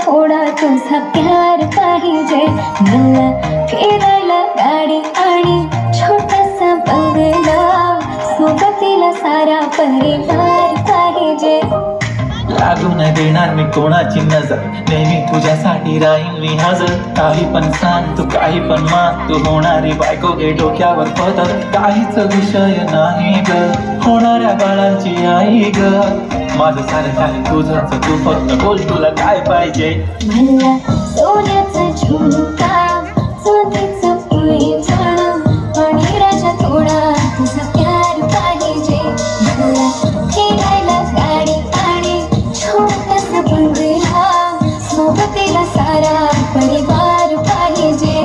थोडा तुझा प्यार पाहिजे. मला फिरायला गाडी आणि छोटासा बंगला, सोबतीला सारा परिवार पाहिजे. लागू नाही देणार मी कोणाची नजर, नेहमी तुझ्यासाठी राहीन मी हजर. काही पण सांग तू, काही पण मान, तू होणारी बायको घे डोक्यावर पदर. काहीच विषय नाही ग, होणाऱ्या बाळांची आई ग. माझं सारं काही तुझंच, तू फक्त बोल तुला काय पाहिजे. मला सोन्याचा झुमका, चांदीचं पैठण आणि राजा थोडा तुझा प्यार पाहिजे. मला फिरायला गाडी आणि छोटासा बंगला, सोबतीला सारा परिवार पाहिजे.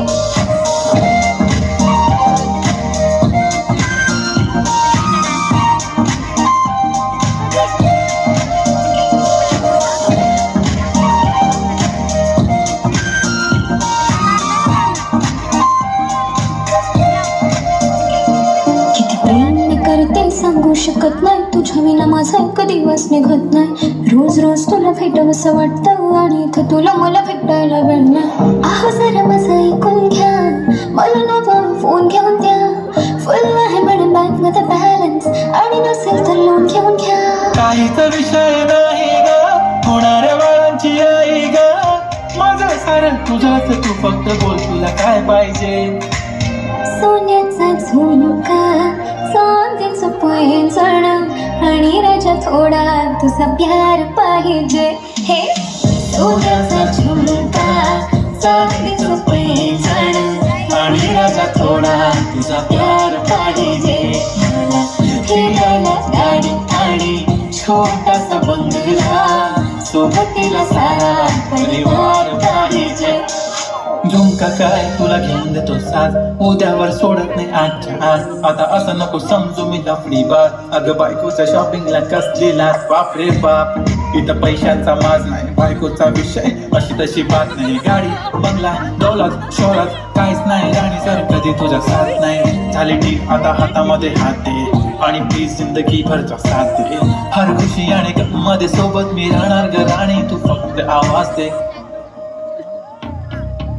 सांगू शकत नाही, तुझ्या विना माझा एक दिवस निघत नाही. रोज रोज तुला भेटावंसं वाटतं आणि इथं तुला मला भेटायला वेळ नाही. आहो जरा माझं ऐकून घ्या, मला ना फोन घेऊन द्या. फुल आहे मॅडम बँक मध्ये बॅलन्स, आणि नसेल तर लोन घेऊन घ्या. काहीच विषय नाही ग, होणाऱ्या बाळांची आई ग. माझं सारं तुझंच, तू फक्त बोल तुला काय पाहिजे. सोन्याचा झुमका, चांदीचं पैठण आणि राजा थोडा तुझा प्यार पाहिजे. हे सोन्याचा झुमका, चांदीचं पैठण आणि राजा थोडा तुझा प्यार पाहिजे. मला फिरायला गाडी आणि छोटासा बंगला, सोबतीला सारा परिवार पाहिजे. झुमका काय तुला घेऊन देतो साथ, उद्यावर सोडत नाही आजच्या आज. आता असं नको समजू मी लफडी बात, अगं बायकोच्या शॉपिंगला कसली लाच. बाप रे बाप, इथं पैशांचा माज नाही, बायकोचा विषय अशी तशी बात नाही. गाडी बंगला दौलत शोहरत काहीच नाही, राणी सर कधी तुझा साथ नाही. झाली ठीक आता हातामध्ये हात दे आणि प्लीज जिंदगी भरचा साथ दे. हर खुशी आणि मध्ये सोबत मी राहणार ग राणी, तू फक्त आवाज दे.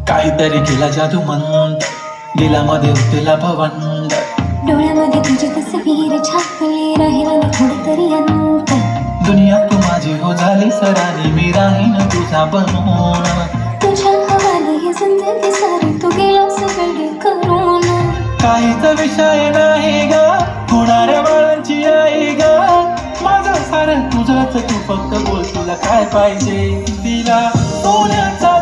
काहीतरी केला जादू मंत, दिलामध्ये उठला भवंड. डोळ्यामध्ये तुझी तस्वीर छापली, राहिला थोडं तरी अंत. दुनिया तू माझी हो झाली सरानी, मी राहीन तुझा बनवून. तुझ्या हवाली ही जिंदगी सारी, तू गेलास वेडी करून. काहीच विषय नाही ग, होणाऱ्या बाळांची आई ग. माझं सारं तुझंच, तू फक्त बोल तुला काय पाहिजे. तिला सोन्याचा